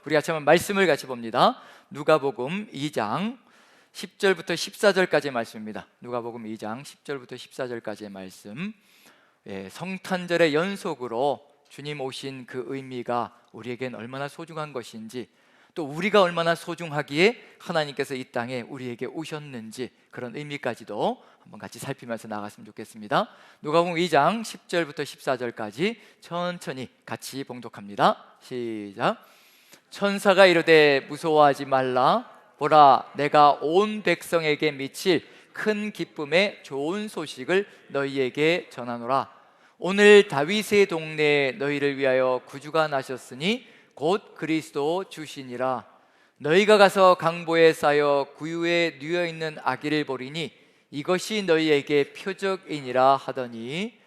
우리 같이 한번 말씀을 같이 봅니다. 누가복음 2장 10절부터 14절까지의 말씀입니다. 누가복음 2장 10절부터 14절까지의 말씀. 성탄절의 연속으로 주님 오신 그 의미가 우리에겐 얼마나 소중한 것인지, 또 우리가 얼마나 소중하기에 하나님께서 이 땅에 우리에게 오셨는지, 그런 의미까지도 한번 같이 살피면서 나갔으면 좋겠습니다. 누가복음 2장 10절부터 14절까지 천천히 같이 봉독합니다. 시작. 천사가 이르되 무서워하지 말라. 보라, 내가 온 백성에게 미칠 큰 기쁨의 좋은 소식을 너희에게 전하노라. 오늘 다윗의 동네에 너희를 위하여 구주가 나셨으니 곧 그리스도 주시니라. 너희가 가서 강보에 쌓여 구유에 누워 있는 아기를 보리니 이것이 너희에게 표적이니라 하더니,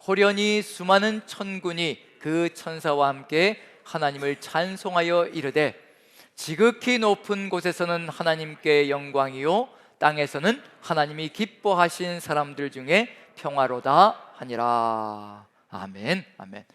호련히 수많은 천군이 그 천사와 함께 하나님을 찬송하여 이르되, 지극히 높은 곳에서는 하나님께 영광이요 땅에서는 하나님이 기뻐하신 사람들 중에 평화로다 하니라. 아멘. 아멘.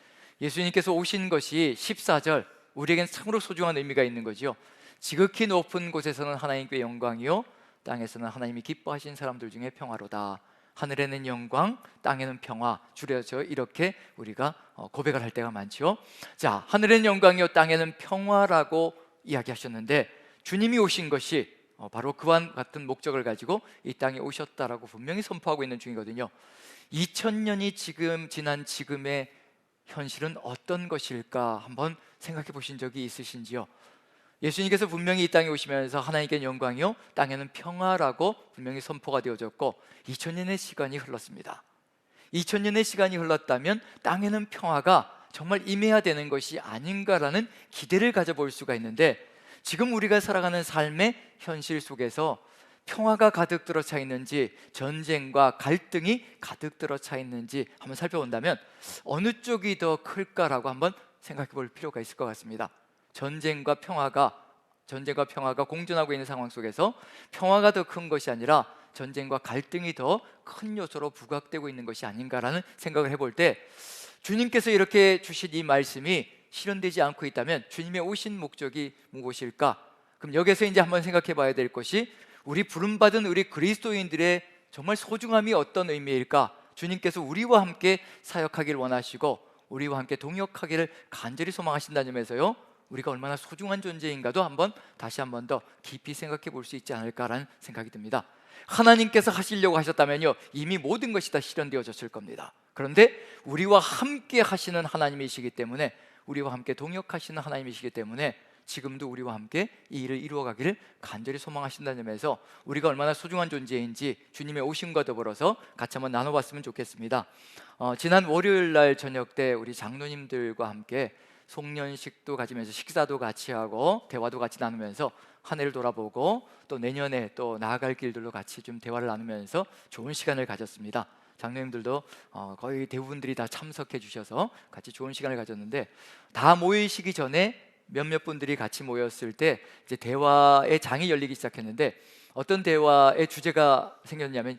예수님께서 오신 것이 14절, 우리에겐 참으로 소중한 의미가 있는 거죠. 지극히 높은 곳에서는 하나님께 영광이요 땅에서는 하나님이 기뻐하신 사람들 중에 평화로다. 하늘에는 영광, 땅에는 평화, 줄여서 이렇게 우리가 고백을 할 때가 많죠. 자, 하늘에는 영광이요 땅에는 평화라고 이야기하셨는데, 주님이 오신 것이 바로 그와 같은 목적을 가지고 이 땅에 오셨다라고 분명히 선포하고 있는 중이거든요. 2000년이 지금 지난 지금의 현실은 어떤 것일까 한번 생각해 보신 적이 있으신지요? 예수님께서 분명히 이 땅에 오시면서 하나님께는 영광이요 땅에는 평화라고 분명히 선포가 되어졌고, 2000년의 시간이 흘렀습니다. 2000년의 시간이 흘렀다면 땅에는 평화가 정말 임해야 되는 것이 아닌가라는 기대를 가져볼 수가 있는데, 지금 우리가 살아가는 삶의 현실 속에서 평화가 가득 들어차 있는지, 전쟁과 갈등이 가득 들어차 있는지 한번 살펴본다면 어느 쪽이 더 클까라고 한번 생각해 볼 필요가 있을 것 같습니다. 전쟁과 평화가 공존하고 있는 상황 속에서 평화가 더 큰 것이 아니라 전쟁과 갈등이 더 큰 요소로 부각되고 있는 것이 아닌가라는 생각을 해볼 때, 주님께서 이렇게 주신 이 말씀이 실현되지 않고 있다면 주님의 오신 목적이 무엇일까? 그럼 여기서 이제 한번 생각해 봐야 될 것이, 우리 부름받은 우리 그리스도인들의 정말 소중함이 어떤 의미일까? 주님께서 우리와 함께 사역하기를 원하시고 우리와 함께 동역하기를 간절히 소망하신다는 점에서요, 우리가 얼마나 소중한 존재인가도 다시 한번 더 깊이 생각해 볼 수 있지 않을까라는 생각이 듭니다. 하나님께서 하시려고 하셨다면요 이미 모든 것이 다 실현되어졌을 겁니다. 그런데 우리와 함께 하시는 하나님이시기 때문에, 우리와 함께 동역하시는 하나님이시기 때문에 지금도 우리와 함께 이 일을 이루어가기를 간절히 소망하신다는 점에서 우리가 얼마나 소중한 존재인지 주님의 오심과 더불어서 같이 한번 나눠봤으면 좋겠습니다. 지난 월요일 날 저녁 때 우리 장로님들과 함께 송년식도 가지면서 식사도 같이 하고 대화도 같이 나누면서 한 해를 돌아보고, 또 내년에 또 나아갈 길들로 같이 좀 대화를 나누면서 좋은 시간을 가졌습니다. 장로님들도 거의 대부분들이 다 참석해 주셔서 같이 좋은 시간을 가졌는데, 다 모이시기 전에 몇몇 분들이 같이 모였을 때 이제 대화의 장이 열리기 시작했는데, 어떤 대화의 주제가 생겼냐면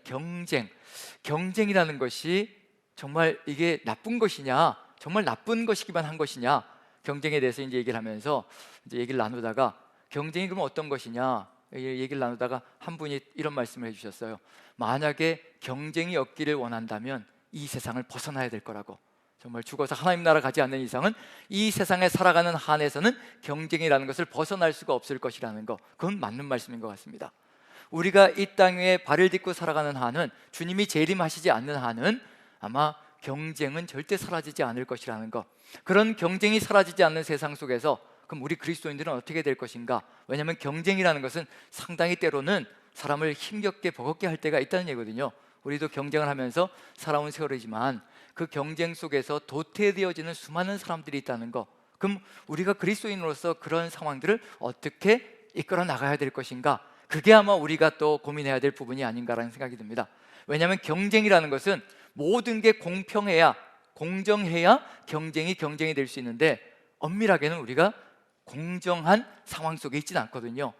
경쟁이라는 것이 정말 이게 나쁜 것이냐, 정말 나쁜 것이기만 한 것이냐, 경쟁에 대해서 이제 얘기를 하면서 이제 얘기를 나누다가, 경쟁이 그럼 어떤 것이냐 얘기를 나누다가 한 분이 이런 말씀을 해주셨어요. 만약에 경쟁이 없기를 원한다면 이 세상을 벗어나야 될 거라고. 정말 죽어서 하나님 나라 가지 않는 이상은 이 세상에 살아가는 한에서는 경쟁이라는 것을 벗어날 수가 없을 것이라는 거, 그건 맞는 말씀인 것 같습니다. 우리가 이 땅에 발을 딛고 살아가는 한은, 주님이 재림하시지 않는 한은 아마 경쟁은 절대 사라지지 않을 것이라는 것, 그런 경쟁이 사라지지 않는 세상 속에서 그럼 우리 그리스도인들은 어떻게 될 것인가? 왜냐하면 경쟁이라는 것은 상당히 때로는 사람을 힘겹게 버겁게 할 때가 있다는 얘기거든요. 우리도 경쟁을 하면서 살아온 세월이지만 그 경쟁 속에서 도태되어지는 수많은 사람들이 있다는 것, 그럼 우리가 그리스도인으로서 그런 상황들을 어떻게 이끌어 나가야 될 것인가? 그게 아마 우리가 또 고민해야 될 부분이 아닌가라는 생각이 듭니다. 왜냐하면 경쟁이라는 것은 모든 게 공평해야, 공정해야 경쟁이 될 수 있는데, 엄밀하게는 우리가 공정한 상황 속에 있지는 않거든요.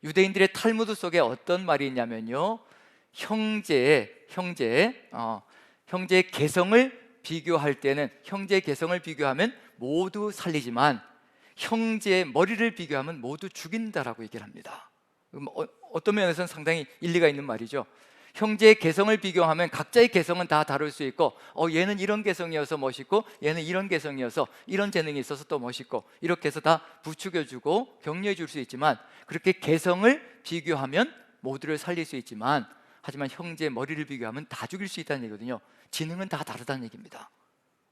유대인들의 탈무드 속에 어떤 말이 있냐면요, 형제의 개성을 비교할 때는, 형제의 개성을 비교하면 모두 살리지만 형제의 머리를 비교하면 모두 죽인다라고 얘기를 합니다. 어떤 면에서는 상당히 일리가 있는 말이죠. 형제의 개성을 비교하면 각자의 개성은 다 다를 수 있고, 얘는 이런 개성이어서 멋있고, 얘는 이런 개성이어서 이런 재능이 있어서 또 멋있고, 이렇게 해서 다 부추겨주고 격려해 줄 수 있지만, 그렇게 개성을 비교하면 모두를 살릴 수 있지만, 하지만 형제의 머리를 비교하면 다 죽일 수 있다는 얘기거든요. 지능은 다 다르다는 얘기입니다.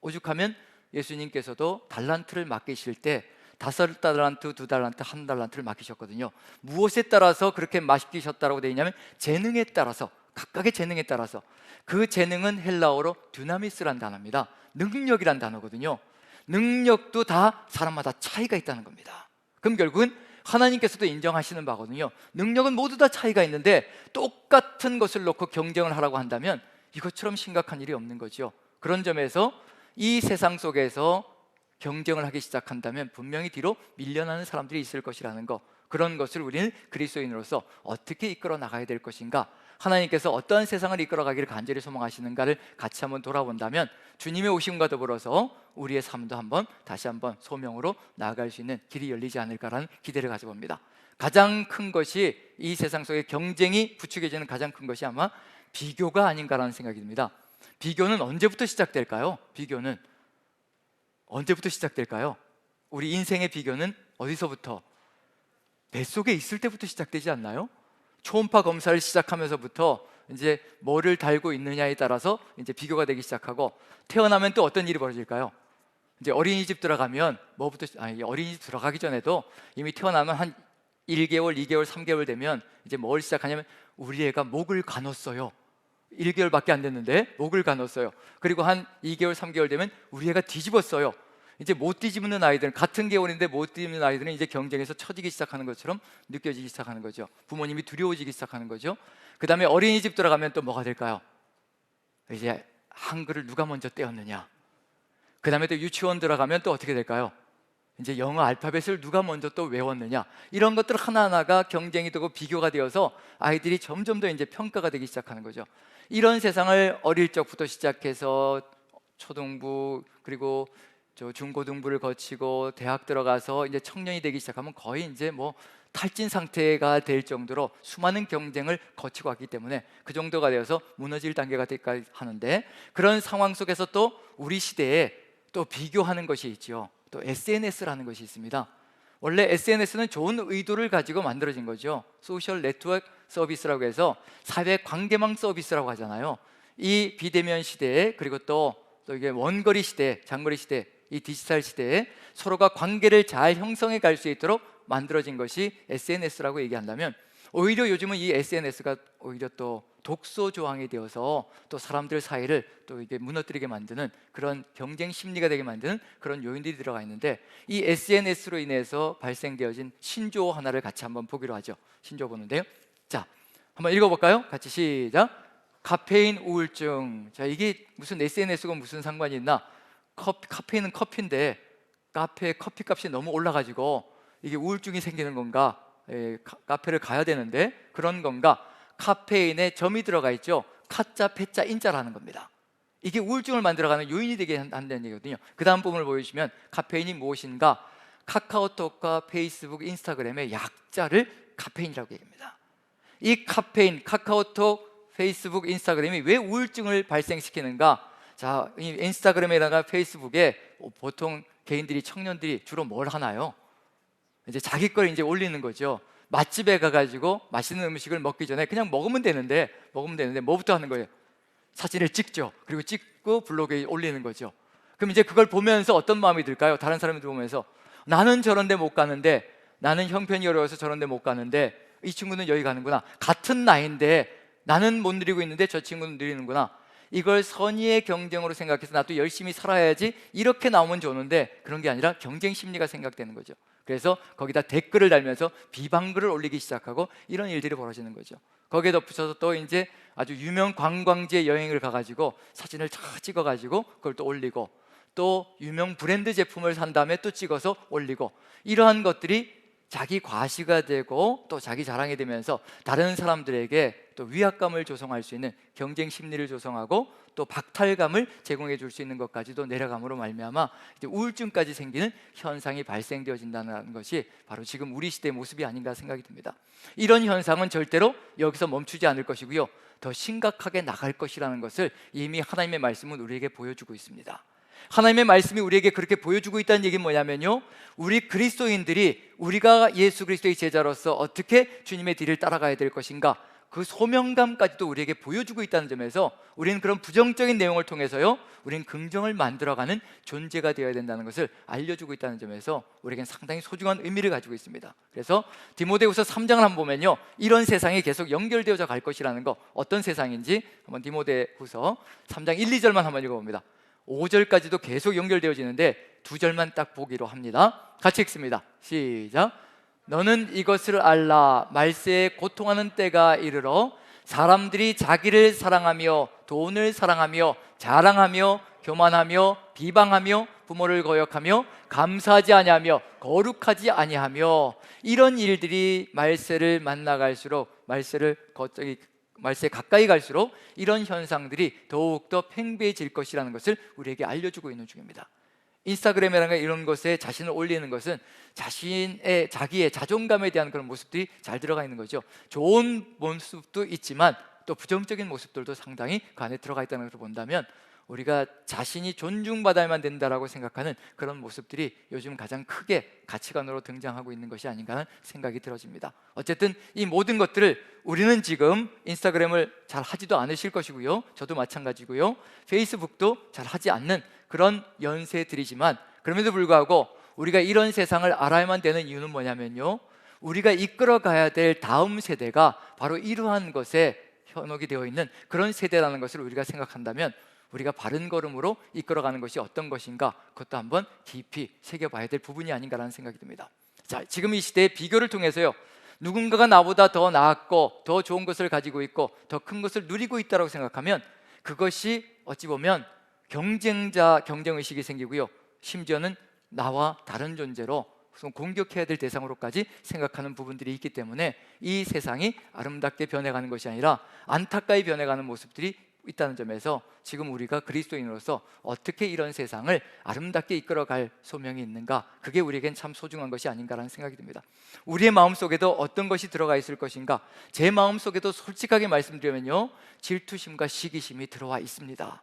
오죽하면 예수님께서도 달란트를 맡기실 때 5달란트, 2달란트, 1달란트를 맡기셨거든요. 무엇에 따라서 그렇게 맡기셨다고 되어 있냐면 재능에 따라서, 각각의 재능에 따라서. 그 재능은 헬라어로 듀나미스란 단어입니다. 능력이란 단어거든요. 능력도 다 사람마다 차이가 있다는 겁니다. 그럼 결국은 하나님께서도 인정하시는 바거든요. 능력은 모두 다 차이가 있는데 똑같은 것을 놓고 경쟁을 하라고 한다면 이것처럼 심각한 일이 없는 거죠. 그런 점에서 이 세상 속에서 경쟁을 하기 시작한다면 분명히 뒤로 밀려나는 사람들이 있을 것이라는 것, 그런 것을 우리는 그리스도인으로서 어떻게 이끌어 나가야 될 것인가, 하나님께서 어떠한 세상을 이끌어가기를 간절히 소망하시는가를 같이 한번 돌아본다면 주님의 오심과 더불어서 우리의 삶도 다시 한번 소명으로 나아갈 수 있는 길이 열리지 않을까라는 기대를 가져봅니다. 가장 큰 것이, 이 세상 속에 경쟁이 부추겨지는 가장 큰 것이 아마 비교가 아닌가라는 생각이 듭니다. 비교는 언제부터 시작될까요? 비교는 언제부터 시작될까요? 우리 인생의 비교는 어디서부터? 뱃속에 있을 때부터 시작되지 않나요? 초음파 검사를 시작하면서부터 이제 뭐를 달고 있느냐에 따라서 이제 비교가 되기 시작하고, 태어나면 또 어떤 일이 벌어질까요? 이제 어린이집 들어가면 어린이집 들어가기 전에도 이미 태어나면 한 1개월, 2개월, 3개월 되면 이제 뭘 시작하냐면 우리 애가 목을 가눴어요. 1개월밖에 안 됐는데 목을 가눴어요. 그리고 한 2개월, 3개월 되면 우리 애가 뒤집었어요. 이제 못 뒤집는 아이들은, 같은 개월인데 못 뒤집는 아이들은 이제 경쟁에서 처지기 시작하는 것처럼 느껴지기 시작하는 거죠. 부모님이 두려워지기 시작하는 거죠. 그 다음에 어린이집 들어가면 또 뭐가 될까요? 이제 한글을 누가 먼저 떼었느냐. 그 다음에 또 유치원 들어가면 또 어떻게 될까요? 이제 영어 알파벳을 누가 먼저 또 외웠느냐. 이런 것들 하나하나가 경쟁이 되고 비교가 되어서 아이들이 점점 더 이제 평가가 되기 시작하는 거죠. 이런 세상을 어릴 적부터 시작해서 초등부, 그리고 중고등부를 거치고 대학 들어가서 이제 청년이 되기 시작하면 거의 이제 뭐 탈진 상태가 될 정도로 수많은 경쟁을 거치고 왔기 때문에 그 정도가 되어서 무너질 단계가 될까 하는데, 그런 상황 속에서 또 우리 시대에 또 비교하는 것이 있죠. 또 SNS라는 것이 있습니다. 원래 SNS는 좋은 의도를 가지고 만들어진 거죠. 소셜 네트워크 서비스라고 해서 사회 관계망 서비스라고 하잖아요. 이 비대면 시대에, 그리고 또 이게 원거리 시대, 장거리 시대, 이 디지털 시대에 서로가 관계를 잘 형성해 갈 수 있도록 만들어진 것이 SNS라고 얘기한다면, 오히려 요즘은 이 SNS가 오히려 또 독소 조항이 되어서 또 사람들 사이를 또 이게 무너뜨리게 만드는, 그런 경쟁 심리가 되게 만드는 그런 요인들이 들어가 있는데, 이 SNS로 인해서 발생되어진 신조어 하나를 같이 한번 보기로 하죠. 신조어 보는데요. 자, 한번 읽어볼까요? 같이 시작. 카페인 우울증. 자, 이게 무슨 SNS가 무슨 상관이 있나? 카페인은 커피인데 카페 커피 값이 너무 올라가지고 이게 우울증이 생기는 건가? 카페를 가야 되는데 그런 건가? 카페인에 점이 들어가 있죠. 카자, 페자, 인자라는 겁니다. 이게 우울증을 만들어가는 요인이 되게 한다는 얘기거든요. 그 다음 부분을 보여주시면 카페인이 무엇인가? 카카오톡과 페이스북, 인스타그램의 약자를 카페인이라고 얘기합니다. 이 카페인, 카카오톡, 페이스북, 인스타그램이 왜 우울증을 발생시키는가? 자, 이 인스타그램에다가 페이스북에 보통 개인들이, 청년들이 주로 뭘 하나요? 이제 자기 걸 이제 올리는 거죠. 맛집에 가가지고 맛있는 음식을 먹기 전에 그냥 먹으면 되는데 뭐부터 하는 거예요? 사진을 찍죠. 그리고 찍고 블로그에 올리는 거죠. 그럼 이제 그걸 보면서 어떤 마음이 들까요? 다른 사람들 보면서 나는 저런 데 못 가는데, 나는 형편이 어려워서 저런 데 못 가는데 이 친구는 여기 가는구나. 같은 나이인데 나는 못 누리고 있는데 저 친구는 누리는구나. 이걸 선의의 경쟁으로 생각해서 나도 열심히 살아야지, 이렇게 나오면 좋은데 그런 게 아니라 경쟁 심리가 생각되는 거죠. 그래서 거기다 댓글을 달면서 비방글을 올리기 시작하고 이런 일들이 벌어지는 거죠. 거기에 덧붙여서 또 이제 아주 유명 관광지에 여행을 가가지고 사진을 쫙 찍어가지고 그걸 또 올리고, 또 유명 브랜드 제품을 산 다음에 또 찍어서 올리고, 이러한 것들이 자기 과시가 되고 또 자기 자랑이 되면서 다른 사람들에게 또 위압감을 조성할 수 있는 경쟁 심리를 조성하고, 또 또 박탈감을 제공해 줄 수 있는 것까지도 내려감으로 말미암아 이제 우울증까지 생기는 현상이 발생되어진다는 것이 바로 지금 우리 시대의 모습이 아닌가 생각이 듭니다. 이런 현상은 절대로 여기서 멈추지 않을 것이고요, 더 심각하게 나갈 것이라는 것을 이미 하나님의 말씀은 우리에게 보여주고 있습니다. 하나님의 말씀이 우리에게 그렇게 보여주고 있다는 얘기는 뭐냐면요, 우리 그리스도인들이 우리가 예수 그리스도의 제자로서 어떻게 주님의 뒤를 따라가야 될 것인가, 그 소명감까지도 우리에게 보여주고 있다는 점에서 우리는 그런 부정적인 내용을 통해서요, 우리는 긍정을 만들어가는 존재가 되어야 된다는 것을 알려주고 있다는 점에서 우리에겐 상당히 소중한 의미를 가지고 있습니다. 그래서 디모데후서 3장을 한번 보면요, 이런 세상이 계속 연결되어져 갈 것이라는 거, 어떤 세상인지 한번 디모데후서 3장 1, 2절만 한번 읽어봅니다. 5절까지도 계속 연결되어지는데 2절만 딱 보기로 합니다. 같이 읽습니다. 시작. 너는 이것을 알라. 말세에 고통하는 때가 이르러 사람들이 자기를 사랑하며 돈을 사랑하며 자랑하며 교만하며 비방하며 부모를 거역하며 감사하지 아니하며 거룩하지 아니하며, 이런 일들이 말세를 만나갈수록 말세 가까이 갈수록 이런 현상들이 더욱더 팽배해질 것이라는 것을 우리에게 알려주고 있는 중입니다. 인스타그램이라는 이런 것에 자신을 올리는 것은 자기의 자존감에 대한 그런 모습들이 잘 들어가 있는 거죠. 좋은 모습도 있지만 또 부정적인 모습들도 상당히 그 안에 들어가 있다는 것을 본다면, 우리가 자신이 존중받아야만 된다라고 생각하는 그런 모습들이 요즘 가장 크게 가치관으로 등장하고 있는 것이 아닌가 하는 생각이 들어집니다. 어쨌든 이 모든 것들을 우리는 지금 인스타그램을 잘 하지도 않으실 것이고요, 저도 마찬가지고요, 페이스북도 잘 하지 않는 그런 연세들이지만, 그럼에도 불구하고 우리가 이런 세상을 알아야만 되는 이유는 뭐냐면요, 우리가 이끌어가야 될 다음 세대가 바로 이러한 것에 현혹이 되어 있는 그런 세대라는 것을 우리가 생각한다면, 우리가 바른 걸음으로 이끌어가는 것이 어떤 것인가, 그것도 한번 깊이 새겨봐야 될 부분이 아닌가라는 생각이 듭니다. 자, 지금 이 시대의 비교를 통해서요, 누군가가 나보다 더 나았고 더 좋은 것을 가지고 있고 더 큰 것을 누리고 있다고 생각하면, 그것이 어찌 보면 경쟁의식이 생기고요, 심지어는 나와 다른 존재로 공격해야 될 대상으로까지 생각하는 부분들이 있기 때문에 이 세상이 아름답게 변해가는 것이 아니라 안타까이 변해가는 모습들이 있다는 점에서 지금 우리가 그리스도인으로서 어떻게 이런 세상을 아름답게 이끌어갈 소명이 있는가, 그게 우리에겐 참 소중한 것이 아닌가라는 생각이 듭니다. 우리의 마음속에도 어떤 것이 들어가 있을 것인가, 제 마음속에도 솔직하게 말씀드리면요, 질투심과 시기심이 들어와 있습니다.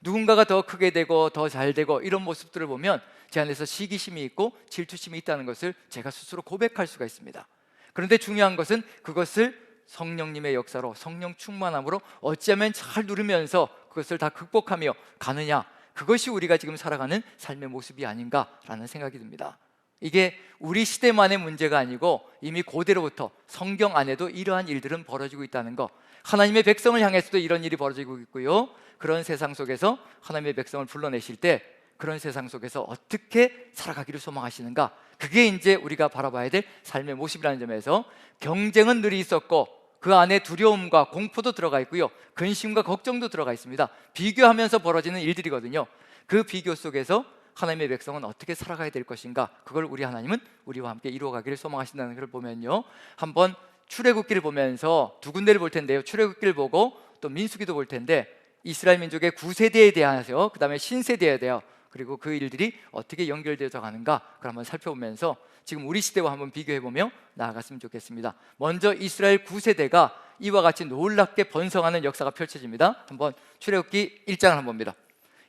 누군가가 더 크게 되고 더 잘 되고 이런 모습들을 보면 제 안에서 시기심이 있고 질투심이 있다는 것을 제가 스스로 고백할 수가 있습니다. 그런데 중요한 것은 그것을 성령님의 역사로, 성령 충만함으로 어찌하면 잘 누리면서 그것을 다 극복하며 가느냐, 그것이 우리가 지금 살아가는 삶의 모습이 아닌가라는 생각이 듭니다. 이게 우리 시대만의 문제가 아니고 이미 고대로부터 성경 안에도 이러한 일들은 벌어지고 있다는 것, 하나님의 백성을 향해서도 이런 일이 벌어지고 있고요, 그런 세상 속에서 하나님의 백성을 불러내실 때 그런 세상 속에서 어떻게 살아가기를 소망하시는가, 그게 이제 우리가 바라봐야 될 삶의 모습이라는 점에서 경쟁은 늘 있었고 그 안에 두려움과 공포도 들어가 있고요, 근심과 걱정도 들어가 있습니다. 비교하면서 벌어지는 일들이거든요. 그 비교 속에서 하나님의 백성은 어떻게 살아가야 될 것인가, 그걸 우리 하나님은 우리와 함께 이루어가기를 소망하신다는 것을 보면요, 한번 출애굽기를 보면서 두 군데를 볼 텐데요, 출애굽기를 보고 또 민수기도 볼 텐데, 이스라엘 민족의 구세대에 대하여, 그 다음에 신세대에 대하여, 그리고 그 일들이 어떻게 연결되어져 가는가, 그걸 한번 살펴보면서 지금 우리 시대와 한번 비교해보며 나아갔으면 좋겠습니다. 먼저 이스라엘 구세대가 이와 같이 놀랍게 번성하는 역사가 펼쳐집니다. 한번 출애굽기 1장을 한번 봅니다.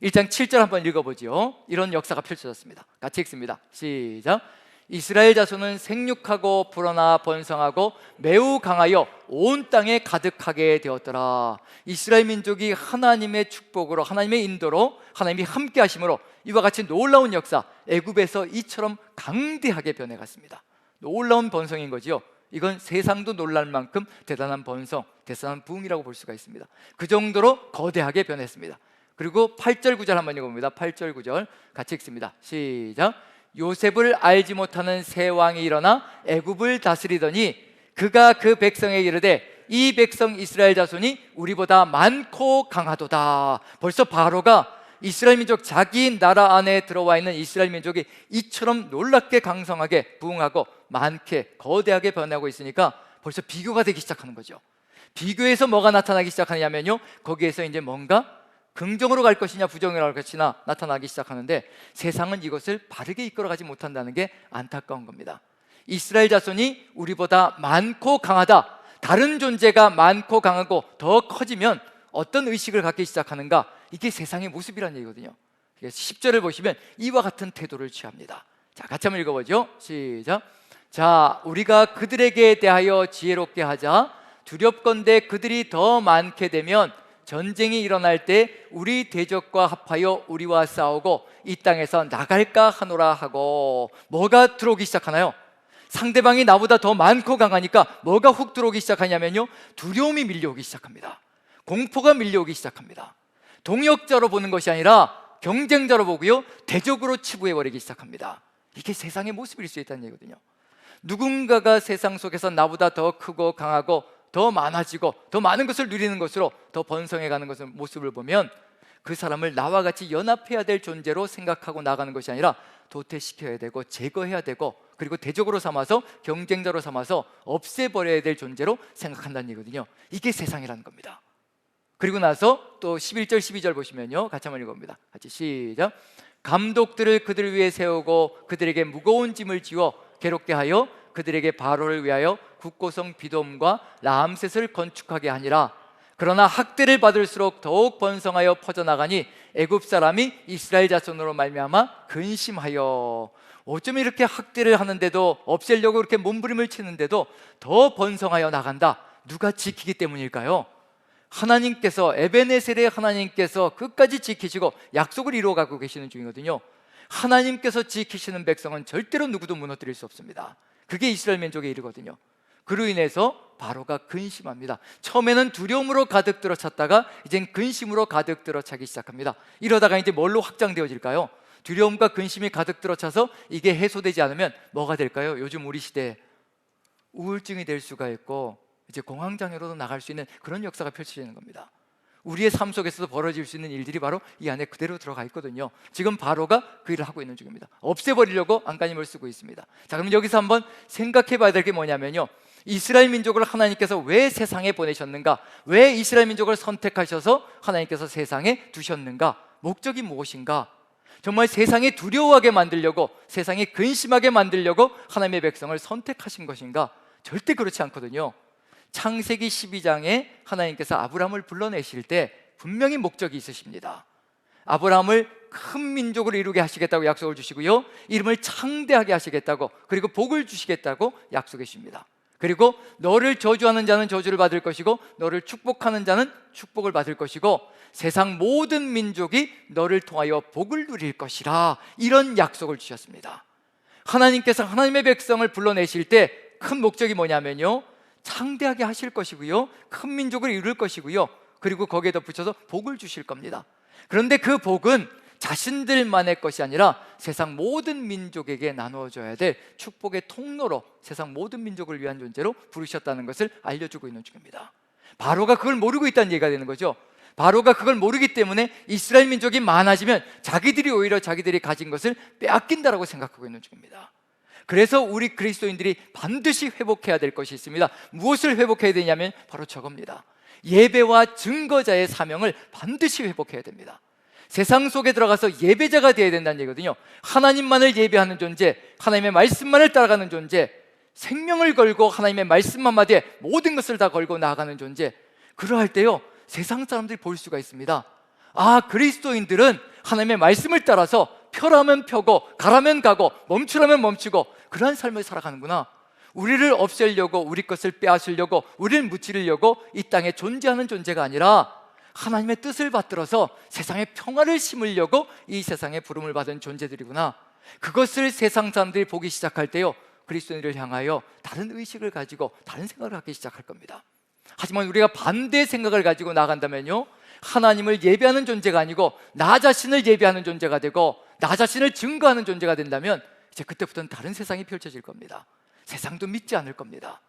1장 7절 한번 읽어보죠. 이런 역사가 펼쳐졌습니다. 같이 읽습니다. 시작. 이스라엘 자손은 생육하고 불어나 번성하고 매우 강하여 온 땅에 가득하게 되었더라. 이스라엘 민족이 하나님의 축복으로, 하나님의 인도로, 하나님이 함께 하심으로 이와 같이 놀라운 역사, 애굽에서 이처럼 강대하게 변해갔습니다. 놀라운 번성인 거지요. 이건 세상도 놀랄 만큼 대단한 번성, 대단한 부흥이라고 볼 수가 있습니다. 그 정도로 거대하게 변했습니다. 그리고 8절 9절 한번 읽어봅니다. 8절 9절 같이 읽습니다. 시작. 요셉을 알지 못하는 새 왕이 일어나 애굽을 다스리더니 그가 그 백성에게 이르되 이 백성 이스라엘 자손이 우리보다 많고 강하도다. 벌써 바로가 이스라엘 민족, 자기 나라 안에 들어와 있는 이스라엘 민족이 이처럼 놀랍게 강성하게 부흥하고 많게 거대하게 변하고 있으니까 벌써 비교가 되기 시작하는 거죠. 비교에서 뭐가 나타나기 시작하냐면요, 거기에서 이제 뭔가 긍정으로 갈 것이냐 부정으로 갈 것이냐 나타나기 시작하는데, 세상은 이것을 바르게 이끌어가지 못한다는 게 안타까운 겁니다. 이스라엘 자손이 우리보다 많고 강하다, 다른 존재가 많고 강하고 더 커지면 어떤 의식을 갖기 시작하는가, 이게 세상의 모습이라는 얘기거든요. 10절을 보시면 이와 같은 태도를 취합니다. 자, 같이 한번 읽어보죠. 시작. 자, 우리가 그들에게 대하여 지혜롭게 하자. 두렵건대 그들이 더 많게 되면 전쟁이 일어날 때 우리 대적과 합하여 우리와 싸우고 이 땅에서 나갈까 하노라 하고. 뭐가 들어오기 시작하나요? 상대방이 나보다 더 많고 강하니까 뭐가 훅 들어오기 시작하냐면요, 두려움이 밀려오기 시작합니다. 공포가 밀려오기 시작합니다. 동역자로 보는 것이 아니라 경쟁자로 보고요, 대적으로 치부해버리기 시작합니다. 이게 세상의 모습일 수 있다는 얘기거든요. 누군가가 세상 속에서 나보다 더 크고 강하고 더 많아지고 더 많은 것을 누리는 것으로 더 번성해가는 것을 모습을 보면 그 사람을 나와 같이 연합해야 될 존재로 생각하고 나가는 것이 아니라 도태시켜야 되고 제거해야 되고, 그리고 대적으로 삼아서 경쟁자로 삼아서 없애버려야 될 존재로 생각한다는 얘기거든요. 이게 세상이라는 겁니다. 그리고 나서 또 11절 12절 보시면요, 같이 한번 읽어봅니다. 같이 시작. 감독들을 그들 위에 세우고 그들에게 무거운 짐을 지워 괴롭게 하여 그들에게 바로를 위하여 국고성 비돔과 라암셋을 건축하게 하니라. 그러나 학대를 받을수록 더욱 번성하여 퍼져나가니 애굽 사람이 이스라엘 자손으로 말미암아 근심하여. 어쩜 이렇게 학대를 하는데도, 없애려고 이렇게 몸부림을 치는데도 더 번성하여 나간다. 누가 지키기 때문일까요? 하나님께서, 에베네셀의 하나님께서 끝까지 지키시고 약속을 이루어가고 계시는 중이거든요. 하나님께서 지키시는 백성은 절대로 누구도 무너뜨릴 수 없습니다. 그게 이스라엘 민족의 일이거든요. 그로 인해서 바로가 근심합니다. 처음에는 두려움으로 가득 들어찼다가 이젠 근심으로 가득 들어차기 시작합니다. 이러다가 이제 뭘로 확장되어질까요? 두려움과 근심이 가득 들어차서 이게 해소되지 않으면 뭐가 될까요? 요즘 우리 시대에 우울증이 될 수가 있고 이제 공황장애로도 나갈 수 있는 그런 역사가 펼쳐지는 겁니다. 우리의 삶 속에서도 벌어질 수 있는 일들이 바로 이 안에 그대로 들어가 있거든요. 지금 바로가 그 일을 하고 있는 중입니다. 없애버리려고 안간힘을 쓰고 있습니다. 자, 그럼 여기서 한번 생각해 봐야 될 게 뭐냐면요, 이스라엘 민족을 하나님께서 왜 세상에 보내셨는가? 왜 이스라엘 민족을 선택하셔서 하나님께서 세상에 두셨는가? 목적이 무엇인가? 정말 세상에 두려워하게 만들려고, 세상에 근심하게 만들려고 하나님의 백성을 선택하신 것인가? 절대 그렇지 않거든요. 창세기 12장에 하나님께서 아브라함을 불러내실 때 분명히 목적이 있으십니다. 아브라함을 큰 민족으로 이루게 하시겠다고 약속을 주시고요, 이름을 창대하게 하시겠다고, 그리고 복을 주시겠다고 약속해 주십니다. 그리고 너를 저주하는 자는 저주를 받을 것이고 너를 축복하는 자는 축복을 받을 것이고 세상 모든 민족이 너를 통하여 복을 누릴 것이라, 이런 약속을 주셨습니다. 하나님께서 하나님의 백성을 불러내실 때 큰 목적이 뭐냐면요, 창대하게 하실 것이고요, 큰 민족을 이룰 것이고요, 그리고 거기에 덧붙여서 복을 주실 겁니다. 그런데 그 복은 자신들만의 것이 아니라 세상 모든 민족에게 나누어져야 될 축복의 통로로 세상 모든 민족을 위한 존재로 부르셨다는 것을 알려주고 있는 중입니다. 바로가 그걸 모르고 있다는 얘기가 되는 거죠. 바로가 그걸 모르기 때문에 이스라엘 민족이 많아지면 자기들이 오히려 자기들이 가진 것을 빼앗긴다라고 생각하고 있는 중입니다. 그래서 우리 그리스도인들이 반드시 회복해야 될 것이 있습니다. 무엇을 회복해야 되냐면 바로 저겁니다. 예배와 증거자의 사명을 반드시 회복해야 됩니다. 세상 속에 들어가서 예배자가 되어야 된다는 얘기거든요. 하나님만을 예배하는 존재, 하나님의 말씀만을 따라가는 존재, 생명을 걸고 하나님의 말씀 한마디에 모든 것을 다 걸고 나아가는 존재. 그러할 때요, 세상 사람들이 볼 수가 있습니다. 아, 그리스도인들은 하나님의 말씀을 따라서 펴라면 펴고 가라면 가고 멈추라면 멈추고 그러한 삶을 살아가는구나. 우리를 없애려고, 우리 것을 빼앗으려고, 우리를 무찌르려고 이 땅에 존재하는 존재가 아니라 하나님의 뜻을 받들어서 세상에 평화를 심으려고 이 세상에 부름을 받은 존재들이구나. 그것을 세상 사람들이 보기 시작할 때요, 그리스도인을 향하여 다른 의식을 가지고 다른 생각을 갖기 시작할 겁니다. 하지만 우리가 반대의 생각을 가지고 나간다면요, 하나님을 예배하는 존재가 아니고 나 자신을 예배하는 존재가 되고 나 자신을 증거하는 존재가 된다면 이제 그때부터는 다른 세상이 펼쳐질 겁니다. 세상도 믿지 않을 겁니다.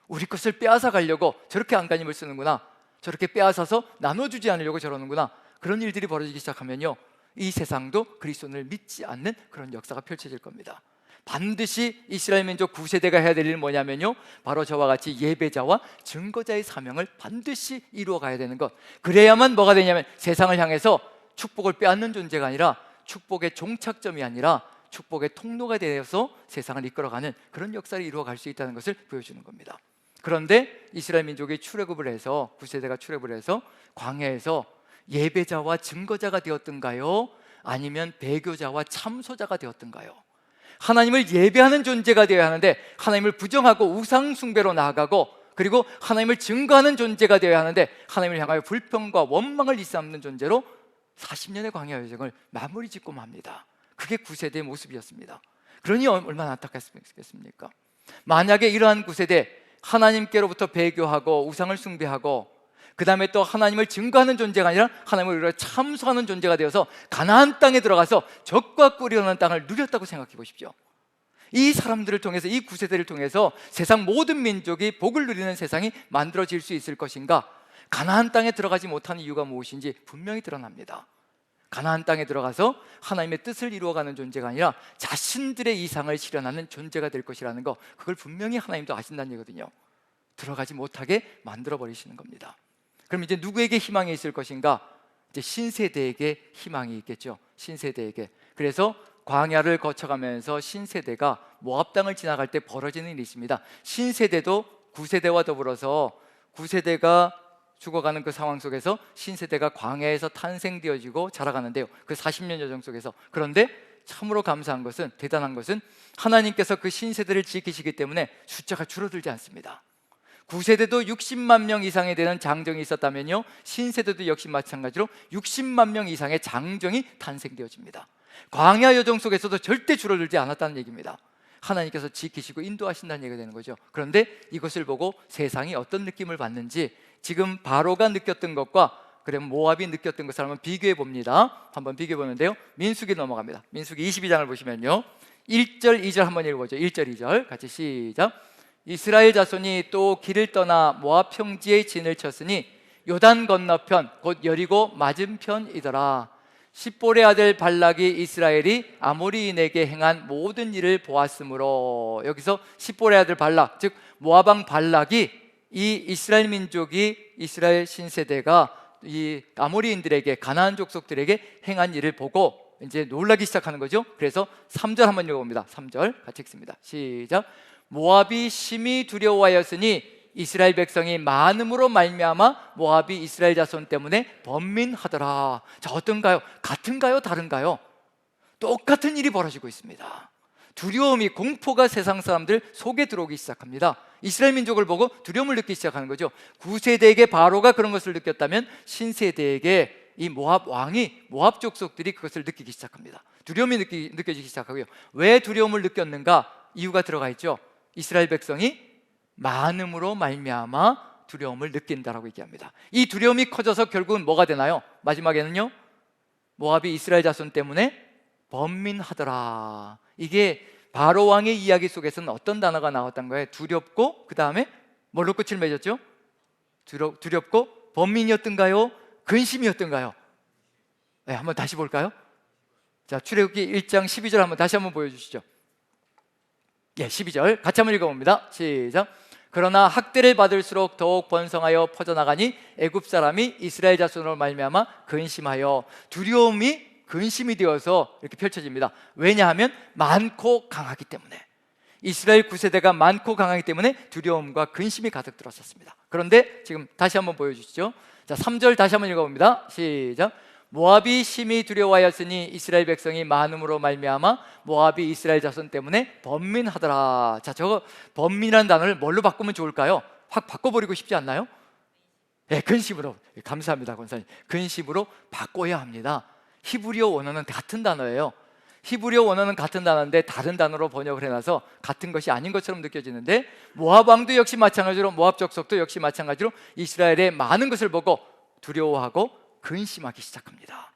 우리 것을 빼앗아 가려고 저렇게 안간힘을 쓰는구나, 저렇게 빼앗아서 나눠주지 않으려고 저러는구나, 그런 일들이 벌어지기 시작하면요, 이 세상도 그리스도를 믿지 않는 그런 역사가 펼쳐질 겁니다. 반드시 이스라엘 민족 9세대가 해야 될 일은 뭐냐면요, 바로 저와 같이 예배자와 증거자의 사명을 반드시 이루어 가야 되는 것. 그래야만 뭐가 되냐면 세상을 향해서 축복을 빼앗는 존재가 아니라 축복의 종착점이 아니라 축복의 통로가 되어서 세상을 이끌어가는 그런 역사를 이루어 갈 수 있다는 것을 보여주는 겁니다. 그런데 이스라엘 민족이 출애굽을 해서 9세대가 출애굽을 해서 광야에서 예배자와 증거자가 되었던가요? 아니면 배교자와 참소자가 되었던가요? 하나님을 예배하는 존재가 되어야 하는데 하나님을 부정하고 우상 숭배로 나아가고, 그리고 하나님을 증거하는 존재가 되어야 하는데 하나님을 향하여 불평과 원망을 일삼는 존재로 40년의 광야 여정을 마무리 짓고 맙니다. 그게 9세대의 모습이었습니다. 그러니 얼마나 안타깝겠습니까? 만약에 이러한 9세대 하나님께로부터 배교하고 우상을 숭배하고 그 다음에 또 하나님을 증거하는 존재가 아니라 하나님을 위하여 참소하는 존재가 되어서 가나안 땅에 들어가서 적과 꿀이 흐르는 땅을 누렸다고 생각해 보십시오. 이 사람들을 통해서, 이 9세대를 통해서 세상 모든 민족이 복을 누리는 세상이 만들어질 수 있을 것인가? 가나안 땅에 들어가지 못하는 이유가 무엇인지 분명히 드러납니다. 가나안 땅에 들어가서 하나님의 뜻을 이루어가는 존재가 아니라 자신들의 이상을 실현하는 존재가 될 것이라는 거, 그걸 분명히 하나님도 아신다는 얘기거든요. 들어가지 못하게 만들어 버리시는 겁니다. 그럼 이제 누구에게 희망이 있을 것인가? 이제 신세대에게 희망이 있겠죠. 신세대에게. 그래서 광야를 거쳐가면서 신세대가 모압 땅을 지나갈 때 벌어지는 일이 있습니다. 신세대도 9세대와 더불어서 9세대가 죽어가는 그 상황 속에서 신세대가 광야에서 탄생되어지고 자라가는데요, 그 40년 여정 속에서. 그런데 참으로 감사한 것은, 대단한 것은 하나님께서 그 신세대를 지키시기 때문에 숫자가 줄어들지 않습니다. 9세대도 60만 명 이상에 되는 장정이 있었다면요, 신세대도 역시 마찬가지로 60만 명 이상의 장정이 탄생되어집니다. 광야 여정 속에서도 절대 줄어들지 않았다는 얘기입니다. 하나님께서 지키시고 인도하신다는 얘기가 되는 거죠. 그런데 이것을 보고 세상이 어떤 느낌을 받는지, 지금 바로가 느꼈던 것과 그러면 모압이 느꼈던 것을 한번 비교해 봅니다. 한번 비교해 보는데요, 민수기 넘어갑니다. 민수기 22장을 보시면요, 1절 2절 한번 읽어보죠. 1절 2절 같이 시작. 이스라엘 자손이 또 길을 떠나 모압 평지에 진을 쳤으니 요단 건너편 곧 여리고 맞은편이더라. 십볼의 아들 발락이 이스라엘이 아모리인에게 행한 모든 일을 보았으므로, 여기서 십볼의 아들 발락, 즉 모압 왕 발락이 이 이스라엘 민족이, 이스라엘 신세대가 이 아모리인들에게, 가나안 족속들에게 행한 일을 보고 이제 놀라기 시작하는 거죠. 그래서 3절 한번 읽어봅니다. 3절 같이 읽습니다. 시작. 모압이 심히 두려워하였으니 이스라엘 백성이 많음으로 말미암아 모압이 이스라엘 자손 때문에 번민하더라. 자, 어떤가요? 같은가요? 다른가요? 똑같은 일이 벌어지고 있습니다. 두려움이, 공포가 세상 사람들 속에 들어오기 시작합니다. 이스라엘 민족을 보고 두려움을 느끼기 시작하는 거죠. 9세대에게 바로가 그런 것을 느꼈다면 신세대에게 이 모압 왕이, 모압 족속들이 그것을 느끼기 시작합니다. 두려움이 느껴지기 시작하고요. 왜 두려움을 느꼈는가? 이유가 들어가 있죠. 이스라엘 백성이 많음으로 말미암아 두려움을 느낀다라고 얘기합니다. 이 두려움이 커져서 결국은 뭐가 되나요? 마지막에는요, 모압이 이스라엘 자손 때문에 번민하더라. 이게 바로 왕의 이야기 속에서는 어떤 단어가 나왔던 거예요? 두렵고, 그 다음에 뭘로 끝을 맺었죠? 두렵고 번민이었던가요? 근심이었던가요? 네, 한번 다시 볼까요? 자, 출애굽기 1장 12절 한번 다시 한번 보여주시죠. 예, 12절 같이 한번 읽어봅니다. 시작. 그러나 학대를 받을수록 더욱 번성하여 퍼져나가니 애굽 사람이 이스라엘 자손으로 말미암아 근심하여, 두려움이 근심이 되어서 이렇게 펼쳐집니다. 왜냐하면 많고 강하기 때문에, 이스라엘 9세대가 많고 강하기 때문에 두려움과 근심이 가득 들었었습니다. 그런데 지금 다시 한번 보여주시죠. 자, 3절 다시 한번 읽어봅니다. 시작. 모압이 심히 두려워하였으니 이스라엘 백성이 많음으로 말미암아 모압이 이스라엘 자손 때문에 번민하더라. 자, 저거 번민이라는 단어를 뭘로 바꾸면 좋을까요? 확 바꿔버리고 싶지 않나요? 네, 근심으로. 감사합니다, 권사님. 근심으로 바꿔야 합니다. 히브리어 원어는 같은 단어예요. 히브리어 원어는 같은 단어인데 다른 단어로 번역을 해놔서 같은 것이 아닌 것처럼 느껴지는데, 모압 왕도 역시 마찬가지로, 모압 족속도 역시 마찬가지로 이스라엘의 많은 것을 보고 두려워하고 근심하기 시작합니다.